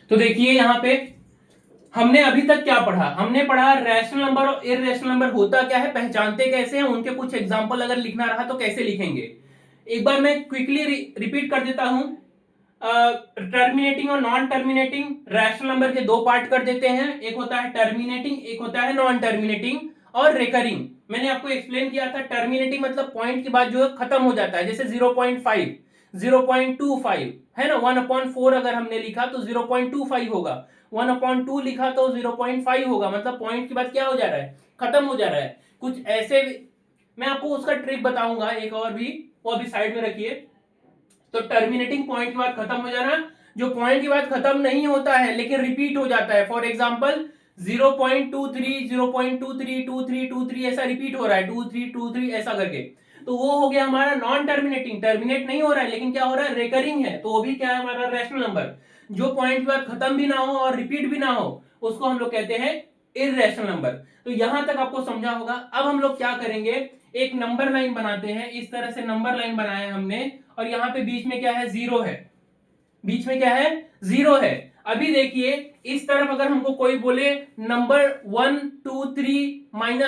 तो देखिए यहाँ पे हमने अभी तक क्या पढ़ा, हमने पढ़ा रैशनल नंबर और इररेशनल नंबर होता क्या है, पहचानते कैसे हैं, उनके कुछ एग्जांपल अगर लिखना रहा तो कैसे लिखेंगे। एक बार मैं क्विकली रिपीट कर देता हूं। टर्मिनेटिंग और नॉन टर्मिनेटिंग रैशनल नंबर के दो पार्ट कर देते हैं, एक होता है टर्मिनेटिंग, एक होता है नॉन टर्मिनेटिंग और रिकरिंग। मैंने आपको एक्सप्लेन किया था टर्मिनेटिंग मतलब पॉइंट के बाद जो है खत्म हो जाता है, जैसे 0.5, 0.25 है ना, 1/4 अगर हमने लिखा तो 0.25 होगा, 1/2 लिखा तो 0.5 होगा, मतलब पॉइंट के बाद क्या हो जा रहा है, खत्म हो जा रहा है। कुछ ऐसे मैं आपको उसका ट्रिक बताऊंगा एक और भी, वो अभी साइड में रखिए। तो टर्मिनेटिंग पॉइंट के बाद खत्म हो जाना, जो पॉइंट के बाद खत्म नहीं होता है लेकिन रिपीट हो जाता है, फॉर एग्जांपल 0.23, 0.23, 2323 ऐसा रिपीट हो रहा है, 2323 ऐसा करके, तो वो हो गया हमारा नॉन टर्मिनेटिंग, टर्मिनेट नहीं हो रहा है लेकिन क्या हो रहा है, रिकरिंग है, तो वो भी क्या है हमारा रैशनल नंबर। जो पॉइंट के बाद खत्म भी ना हो और रिपीट भी ना हो उसको हम लोग कहते हैं इररेशनल नंबर। तो यहां तक आपको समझा होगा। अब हम लोग क्या करेंगे, एक नंबर लाइन बनाते हैं, इस तरह से नंबर लाइन बनाया हमने, और यहाँ पे बीच में क्या है, जीरो है, बीच में क्या है, जीरो है। अभी देखिए इस तरफ अगर हमको कोई बोले नंबर 1 2 3 -1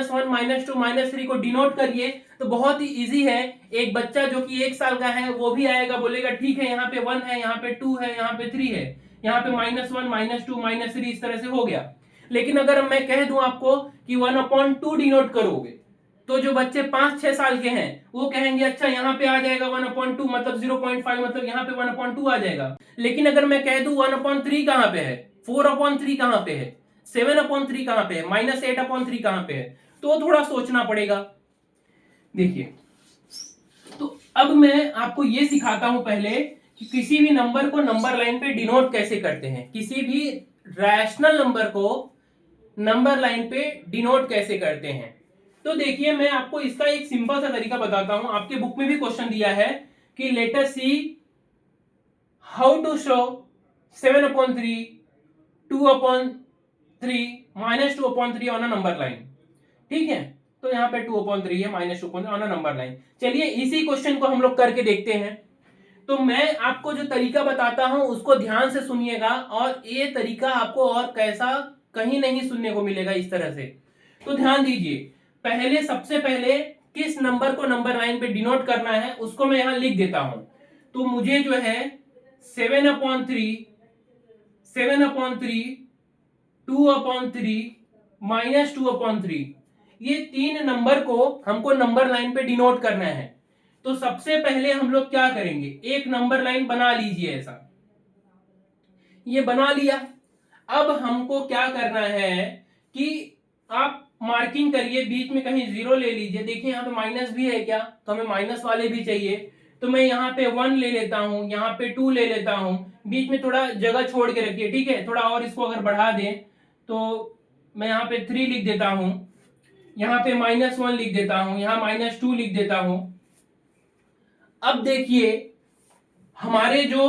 -2 -3 को डिनोट करिए, तो बहुत ही इजी है। एक बच्चा जो कि 1 साल का है वो भी आएगा, बोलेगा ठीक है यहाँ पे 1 है, यहाँ पे 2 है, यहाँ पे 3 है, यहाँ पे -1 -2 -3 इस तरह से हो गया। लेकिन अगर मैं कह दूं आपको कि 1/2 डिनोट करोगे, तो जो बच्चे 5-6 साल के हैं वो कहेंगे अच्छा यहाँ पे आ जाएगा 1/2, मतलब 0.5, मतलब यहाँ पे 1/2 आ जाएगा। लेकिन अगर मैं कह दूं 1/3 कहां पे है, 4/3 कहां पे है, 7/3 कहां पे है, -8/3 कहां पे है, तो थोड़ा सोचना पड़ेगा। देखिए, तो अब मैं आपको ये सिखाता हूं पहले कि किसी भी नंबर को नंबर लाइन पे डिनोट कैसे करते हैं, किसी भी रैशनल नंबर को नंबर लाइन पे डिनोट कैसे करते हैं। तो देखिए मैं आपको इसका एक सिंपल सा तरीका बताता हूं, आपके बुक में भी क्वेश्चन दिया है कि let us see how to show 7/3, 2/3, -2/3 on a number line. ठीक है, तो यहाँ पे 2/3 है, -2 ऑन अ नंबर लाइन। चलिए इसी क्वेश्चन को हम लोग करके देखते हैं। तो मैं आपको जो तरीका बताता हूं उसको ध्यान से सुनिएगा, और ये तरीका आपको और कैसा कहीं नहीं सुनने को मिलेगा इस तरह से। तो ध्यान दीजिए, पहले सबसे पहले किस नंबर को नंबर लाइन पे डिनोट करना है उसको मैं यहां लिख देता हूं। तो मुझे जो है 7/3, 7/3, 2/3, -2/3, ये तीन नंबर को हमको नंबर लाइन पे डिनोट करना है। तो सबसे पहले हम लोग क्या करेंगे, एक नंबर लाइन बना लीजिए ऐसा, ये बना लिया। अब हमको क्या करना है कि आप मार्किंग करिए, बीच में कहीं जीरो ले लीजिए। देखिए यहाँ पे माइनस भी है क्या, तो हमें माइनस वाले भी चाहिए, तो मैं यहाँ पे 1 ले लेता हूं, यहाँ पे 2 ले लेता हूं, बीच में थोड़ा जगह छोड़ के रखिए, ठीक है, थोड़ा और इसको अगर बढ़ा दें तो मैं यहाँ पे 3 लिख देता हूं, यहाँ पे -1 लिख देता हूं, यहाँ -2 लिख देता हूं। अब देखिए हमारे जो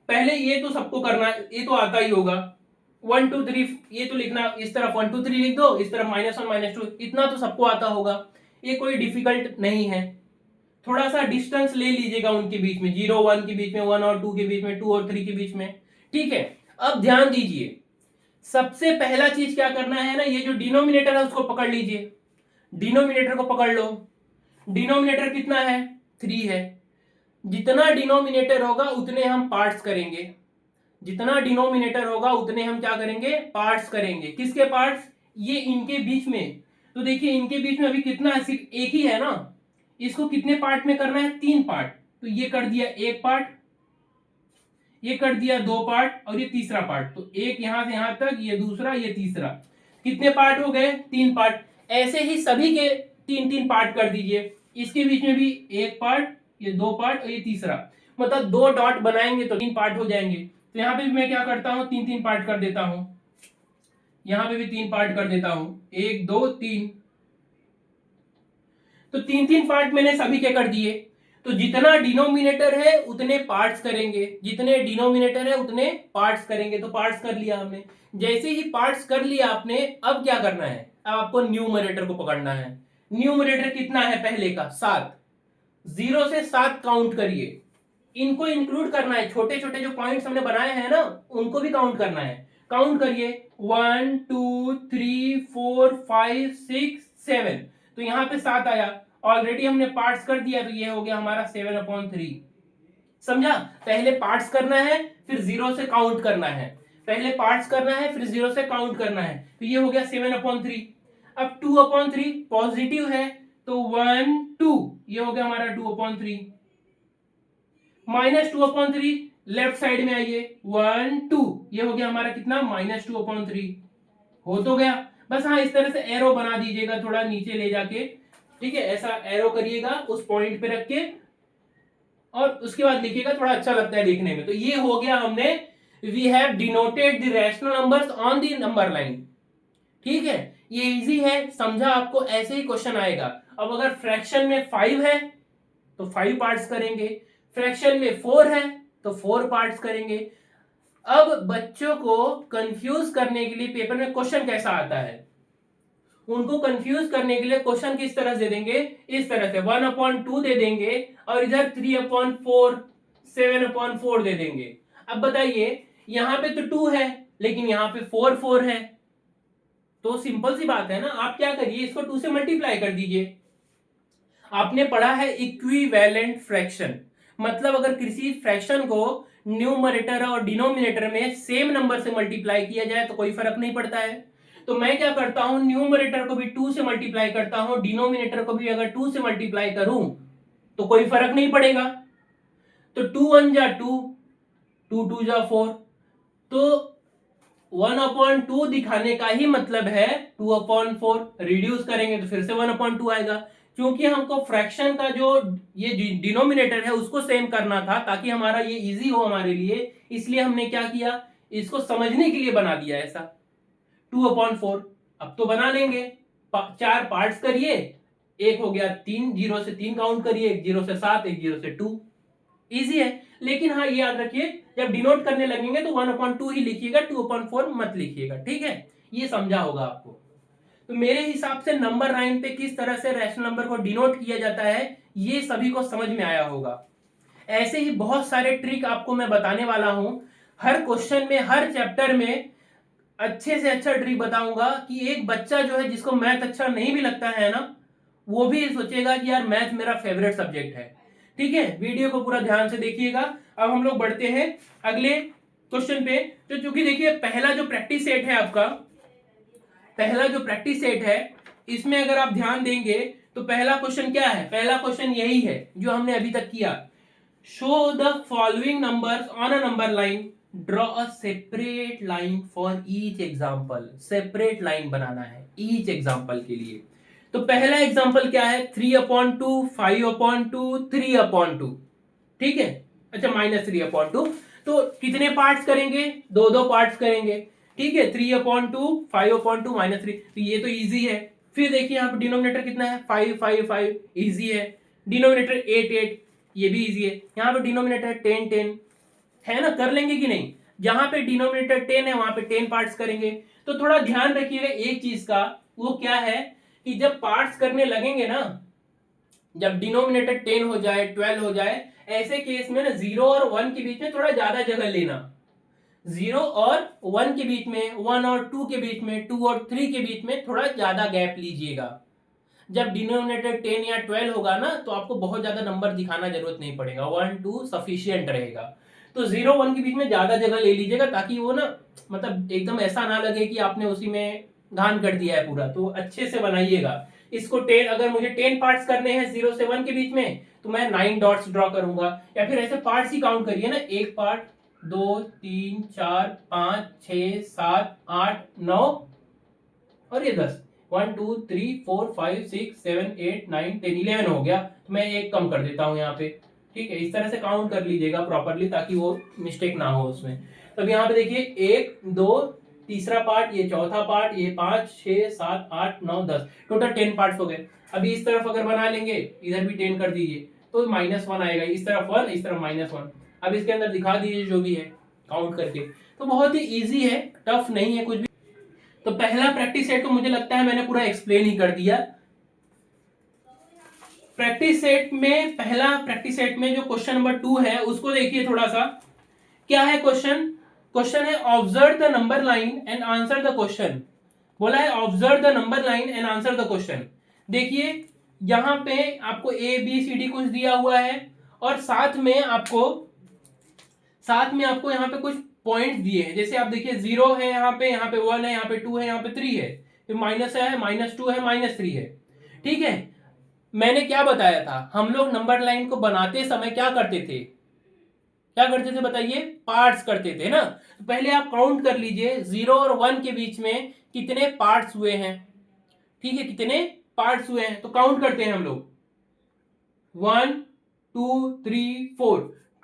पहले ये तो सबको करना, ये तो आता ही होगा, 1 2 3 ये तो लिखना, इस तरफ 1 2 3 लिख दो, इस तरफ -1 -2, इतना तो सबको आता होगा, ये कोई डिफिकल्ट नहीं है। थोड़ा सा डिस्टेंस ले लीजिएगा उनके बीच में, 0 1 के बीच में, 1 और 2 के बीच में, 2 और 3 के बीच में, ठीक है। अब ध्यान दीजिए, सबसे पहला चीज क्या करना है ना, ये जो डिनोमिनेटर है उसको पकड़ लीजिए, डिनोमिनेटर को पकड़ लो। डिनोमिनेटर कितना है, 3 है। जितना डिनोमिनेटर होगा उतने हम पार्ट्स करेंगे, जितना डिनोमिनेटर होगा उतने हम क्या करेंगे, पार्ट्स करेंगे। किसके पार्ट्स, ये इनके बीच में। तो देखिए इनके बीच में अभी कितना है, सिर्फ एक ही है ना, इसको कितने पार्ट में करना है, 3 पार्ट। तो ये कर दिया 1 पार्ट, ये कर दिया 2 पार्ट, और ये तीसरा पार्ट। तो एक यहां से यहां तक, ये दूसरा, ये तीसरा, कितने पार्ट हो गए, 3 पार्ट। ऐसे ही सभी के 3-3 पार्ट कर दीजिए। इसके बीच में भी 1 पार्ट, ये 2 पार्ट, और ये तीसरा, मतलब 2 डॉट बनाएंगे तो 3 पार्ट हो जाएंगे। तो यहां पे भी मैं क्या करता हूं, 3-3 पार्ट कर देता हूं, यहां पे भी 3 पार्ट कर देता हूं, 1 2 3। तो 3-3 पार्ट मैंने सभी के कर दिए। तो जितना डिनोमिनेटर है उतने पार्ट्स करेंगे, जितने डिनोमिनेटर है उतने पार्ट्स करेंगे। तो पार्ट्स कर लिया हमने। जैसे ही पार्ट्स कर लिया आपने, अब क्या करना है, अब आपको न्यूमरेटर को पकड़ना है। न्यूमरेटर कितना है पहले का, 7, 0 से 7 काउंट करिए, इनको इंक्लूड करना है, छोटे छोटे जो पॉइंट्स हमने बनाए हैं ना उनको भी काउंट करना है। काउंट करिए 1 2 3 4 5 6 7, तो यहां पे 7 आया। ऑलरेडी हमने पार्ट्स कर दिया, तो ये हो गया हमारा 7/3। समझा? पहले पार्ट्स करना है फिर जीरो से काउंट करना है, पहले पार्ट्स करना है फिर जीरो से काउंट करना है, तो ये हो गया 7/3। अब 2/3 पॉजिटिव है तो 1 2, ये हो गया हमारा 2/3। -2/3 लेफ्ट साइड में आइए 1 2, ये हो गया हमारा कितना -2/3। हो तो गया। बस हाँ इस तरह से एरो बना दीजिएगा थोड़ा नीचे ले जाके, ठीक है, ऐसा एरो करिएगा उस पॉइंट पे रख के और उसके बाद लिखिएगा, थोड़ा अच्छा लगता है लिखने में। तो ये हो गया हमने, we have denoted the rational numbers on the number line. ठीक है, ये इजी है, समझा आपको? ऐसे ही क्वेश्चन आएगा। अब अगर फ्रैक्शन में 5 है तो 5 पार्ट्स करेंगे, फ्रैक्शन में 4 है तो 4 पार्ट्स करेंगे। अब बच्चों को कंफ्यूज करने के लिए पेपर में क्वेश्चन कैसा आता है, उनको कंफ्यूज करने के लिए क्वेश्चन किस तरह से देंगे, इस तरह से 1/2 दे देंगे और इधर 3/4 7/4 दे देंगे। अब बताइए यहां पे तो 2 है लेकिन यहां पे 4 है, तो सिंपल सी बात है ना, आप क्या करिए इसको 2 से मल्टीप्लाई कर दीजिए। आपने पढ़ा है इक्विवेलेंट फ्रैक्शन, मतलब अगर किसी फ्रैक्शन को न्यूमरेटर और डिनोमिनेटर में सेम नंबर से मल्टीप्लाई किया जाए तो कोई फर्क नहीं पड़ता है। तो मैं क्या करता हूं, न्यूमरेटर को भी 2 से मल्टीप्लाई करता हूं, डिनोमिनेटर को भी अगर 2 से मल्टीप्लाई करूं तो कोई फर्क नहीं पड़ेगा। तो 2 1 जा 2, 2 2 जा 4, तो 1/2 दिखाने का ही मतलब है 2/4। रिड्यूस करेंगे तो फिर से 1/2 आएगा, क्योंकि हमको फ्रैक्शन का जो ये डिनोमिनेटर है उसको सेम करना था ताकि हमारा ये इजी हो हमारे लिए, इसलिए हमने क्या किया, इसको समझने के लिए बना दिया ऐसा 2/4। अब तो बना लेंगे, 4 पार्ट्स करिए, एक हो गया 3, 0 से 3 काउंट करिए, एक 0 से 7, एक 0 से 2, इजी है। लेकिन हाँ ये याद रखिए जब डिनोट करने लगेंगे तो 1/2 ही लिखिएगा, 2/4 मत लिखिएगा, ठीक है? ये समझा होगा आपको। तो मेरे हिसाब से नंबर लाइन पे किस तरह से रैशनल नंबर को डिनोट किया जाता है ये सभी को समझ में आया होगा। ऐसे ही बहुत सारे ट्रिक आपको मैं बताने वाला हूं, हर क्वेश्चन में हर चैप्टर में अच्छे से अच्छा ट्रिक बताऊंगा कि एक बच्चा जो है जिसको मैथ अच्छा नहीं भी लगता है ना, वो भी सोचेगा कि यार मैथ मेरा फेवरेट सब्जेक्ट है। ठीक है, वीडियो को पूरा ध्यान से देखिएगा। अब हम लोग बढ़ते हैं अगले क्वेश्चन पे। तो चूंकि देखिए पहला जो प्रैक्टिस सेट है आपका, पहला जो प्रैक्टिस सेट है इसमें अगर आप ध्यान देंगे तो पहला क्वेश्चन क्या है, पहला क्वेश्चन यही है जो हमने अभी तक किया। Show the following numbers on a number line, draw a separate line for each example. Separate line बनाना है ईच एग्जाम्पल के लिए। तो पहला एग्जाम्पल क्या है, 3/2, 5/2, 3/2, ठीक है। अच्छा -3/2, तो कितने पार्ट्स करेंगे, दो दो पार्ट्स करेंगे, ठीक है। 3/2, 5/2, -3, तो ये तो इजी है। फिर देखिए यहाँ पे डिनोमिनेटर कितना है, 5 5 5, इजी है। डिनोमिनेटर 8 8, ये भी इजी है। यहाँ पे डिनोमिनेटर 10 10 है ना, कर लेंगे कि नहीं? जहां पे डिनोमिनेटर 10 है वहां पे 10 पार्ट्स करेंगे। तो थोड़ा ध्यान रखिएगा एक चीज का, वो क्या है कि जब पार्ट्स करने लगेंगे ना, जब डिनोमिनेटर 10 हो जाए 12 हो जाए, ऐसे केस में ना 0 और 1 के बीच में थोड़ा ज्यादा जगह लेना। 0 और 1 के बीच में, 1 और 2 के बीच में, 2 और 3 के बीच में थोड़ा ज्यादा गैप लीजिएगा। जब डिनोमिनेटर 10 या 12 होगा ना तो आपको बहुत ज्यादा नंबर दिखाना जरूरत नहीं पड़ेगा, 1 2 सफिशियंट रहेगा। तो 0 1 के बीच में ज्यादा जगह ले लीजिएगा ताकि वो ना मतलब एकदम ऐसा ना लगे कि आपने उसी में घान कर दिया है पूरा। तो अच्छे से बनाइएगा इसको। 10, अगर मुझे 10 पार्ट्स करने हैं 0 से 1 के बीच में तो मैं 9 डॉट्स ड्रॉ करूंगा, या फिर ऐसे पार्ट्स ही काउंट करिए ना, एक पार्ट, 2 3 4 5 6 7 8 9 और ये 10, 1 2 3 4 5 6 7 8 9 10 11 हो गया। तो मैं एक कम कर देता हूं यहाँ पे, ठीक है। इस तरह से काउंट कर लीजिएगा प्रॉपरली ताकि वो मिस्टेक ना हो उसमें। तब यहाँ पे देखिए 1 2, तीसरा पार्ट, ये चौथा पार्ट, ये 5 6 7 8 9 10, टोटल 10 पार्ट्स हो गए। अभी इस तरफ अगर बना लेंगे, इधर भी 10 कर दीजिए तो -1 आएगा, इस तरफ 1 इस तरफ -1। अब इसके अंदर दिखा दीजिए जो भी है काउंट करके। तो बहुत ही ईजी है, टफ नहीं है कुछ भी। तो पहला प्रैक्टिस सेट तो मुझे लगता है मैंने पूरा एक्सप्लेन ही कर दिया। प्रैक्टिस सेट में पहला प्रैक्टिस सेट में जो क्वेश्चन नंबर 2 है उसको देखिए थोड़ा सा। क्या है क्वेश्चन? क्वेश्चन है observe the number line and answer the question. बोला है observe the number line and answer the question. देखिए यहां पे आपको ए बी सी डी कुछ दिया हुआ है और साथ में आपको यहाँ पे कुछ पॉइंट दिए हैं। जैसे आप देखिए 0 है, यहाँ पे 1 है, यहाँ पे 2 है, यहाँ पे 3 है, माइनस है, -2 है, -3 है। ठीक है, मैंने क्या बताया था, हम लोग नंबर लाइन को बनाते समय क्या करते थे बताइए? पार्ट्स करते थे ना। तो पहले आप काउंट कर लीजिए 0 और 1 के बीच में कितने पार्ट्स हुए हैं। ठीक है, कितने पार्ट्स हुए हैं तो काउंट करते हैं हम लोग। 1 2 3 4।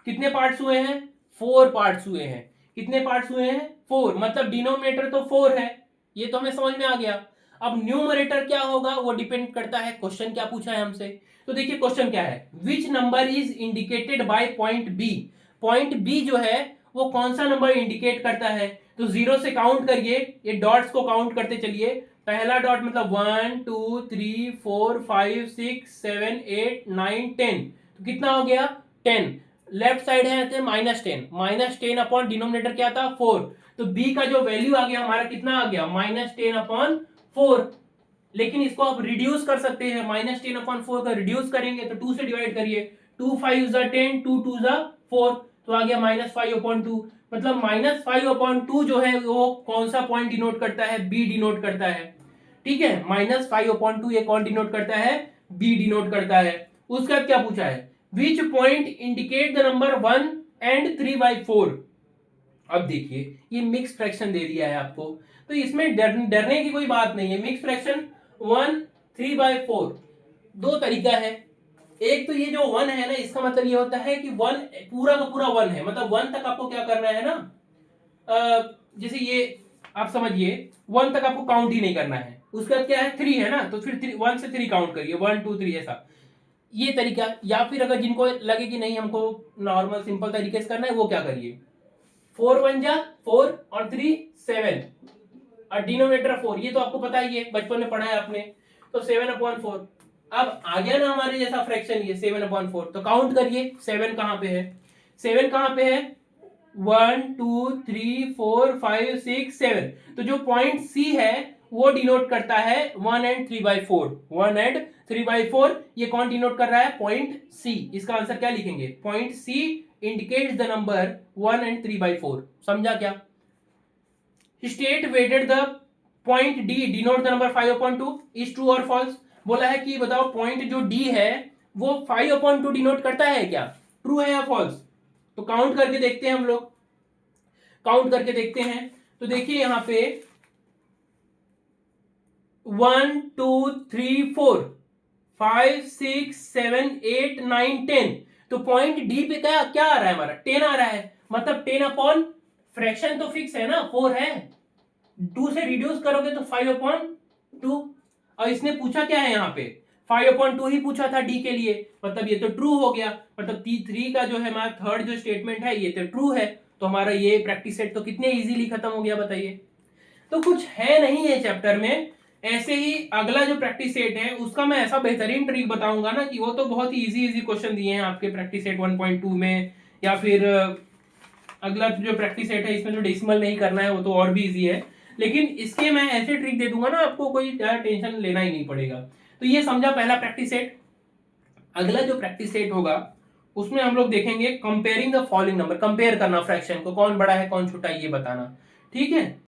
कितने पार्ट्स हुए हैं? 4 पार्ट्स हुए हैं। कितने पार्ट्स हुए हैं? 4। मतलब डिनोमिनेटर तो 4 है, ये तो हमें समझ में आ गया। अब न्यूमरेटर क्या होगा वो डिपेंड करता है क्वेश्चन क्या पूछा है हमसे। तो देखिए क्वेश्चन क्या है, which number is indicated by point B. Point B जो है वो कौन सा नंबर इंडिकेट करता है? तो 0 से काउंट करिए, ये डॉट्स को काउंट करते चलिए। पहला डॉट मतलब 1 2 3 4 5 6 7 8 9 10। तो कितना हो गया? 10। लेफ्ट साइड है -10, -10 अपॉन डिनोमिनेटर क्या था? 4। तो बी का जो वैल्यू आ गया हमारा कितना आ गया? -10 अपॉन 4। लेकिन इसको आप रिड्यूस कर सकते हैं, -10 अपॉन 4 का रिड्यूस करेंगे तो 2 से डिवाइड करिए। 2 5 10, 2 2 4, तो आ गया -5 अपॉन 2। मतलब -5 अपॉन 2 जो है वो कौन सा पॉइंट डिनोट करता है? बी डिनोट करता है। ठीक है, -5 अपॉन 2 ये कौन डिनोट करता है? बी डिनोट करता है। उसके बाद क्या पूछा है? Which point indicate the number 1 and 3/4। अब देखिए ये मिक्स फ्रैक्शन दे दिया है आपको, तो इसमें डरने की कोई बात नहीं है। मिक्स फ्रैक्शन 1 3/4 दो तरीका है। एक तो ये जो 1 है ना, इसका मतलब ये होता है कि 1 पूरा का पूरा 1 है, मतलब 1 तक आपको क्या करना है ना, जैसे ये आप समझिए 1 तक आपको काउंट ही नहीं करना है। उसके बाद क्या है? 3 है ना, तो फिर 1 से 3 काउंट करिए, 1 2 3 ऐसा। ये तरीका, या फिर अगर जिनको लगे कि नहीं हमको नॉर्मल सिंपल तरीके से करना है, वो क्या करिए, 4 1 जा 4 और 3 7 और डिनोमिनेटर 4। ये तो आपको पता ही है, बचपन में पढ़ा है आपने। तो 7/4। अब आ गया ना हमारे जैसा फ्रैक्शन ये 7/4। तो काउंट करिए 7 कहां पे है? 7 कहां पे है? 1 2 3 4 5 6 7। तो जो पॉइंट सी है वो डिनोट करता है 1 एंड 3/4। 1 एंड 3/4 ये कौन डिनोट कर रहा है? Point C. इसका आंसर क्या लिखेंगे? Point C indicates the number 1 and 3/4। समझा क्या? State whether the point D denote the number 5/2 is true और फॉल्स। बोला है कि बताओ पॉइंट जो डी है वो 5/2 डिनोट करता है क्या? ट्रू है या फॉल्स? तो काउंट करके देखते हैं हम लोग, काउंट करके देखते हैं। तो देखिए यहां पे 1 2 3 4 5 6 7 8 9 10। तो पॉइंट डी पे क्या क्या आ रहा है हमारा? 10 आ रहा है। मतलब 10 अपॉन फ्रैक्शन तो फिक्स है ना, 4 है, 2 से रिड्यूस करोगे तो 5/2। और इसने पूछा क्या है यहाँ पे? 5/2 ही पूछा था डी के लिए, मतलब ये तो ट्रू हो गया। मतलब T3 का जो है हमारा थर्ड जो स्टेटमेंट है ये तो ट्रू है। तो हमारा ये प्रैक्टिस सेट तो कितने इजीली खत्म हो गया बताइए। तो कुछ है नहीं है चैप्टर में। ऐसे ही अगला जो प्रैक्टिस सेट है उसका मैं ऐसा बेहतरीन ट्रिक बताऊंगा ना कि वो तो बहुत ही इजी क्वेश्चन दिए हैं आपके प्रैक्टिस सेट 1.2 में। या फिर अगला जो प्रैक्टिस सेट है इसमें जो डेसिमल नहीं करना है वो तो और भी इजी है। लेकिन इसके मैं ऐसे ट्रिक दे दूंगा ना, आपको कोई ज्यादा टेंशन लेना ही नहीं पड़ेगा। तो ये समझा पहला प्रैक्टिस सेट। अगला जो प्रैक्टिस सेट होगा उसमें हम लोग देखेंगे comparing the following number. Compare करना फ्रैक्शन को, कौन बड़ा है कौन छोटा है ये बताना। ठीक है।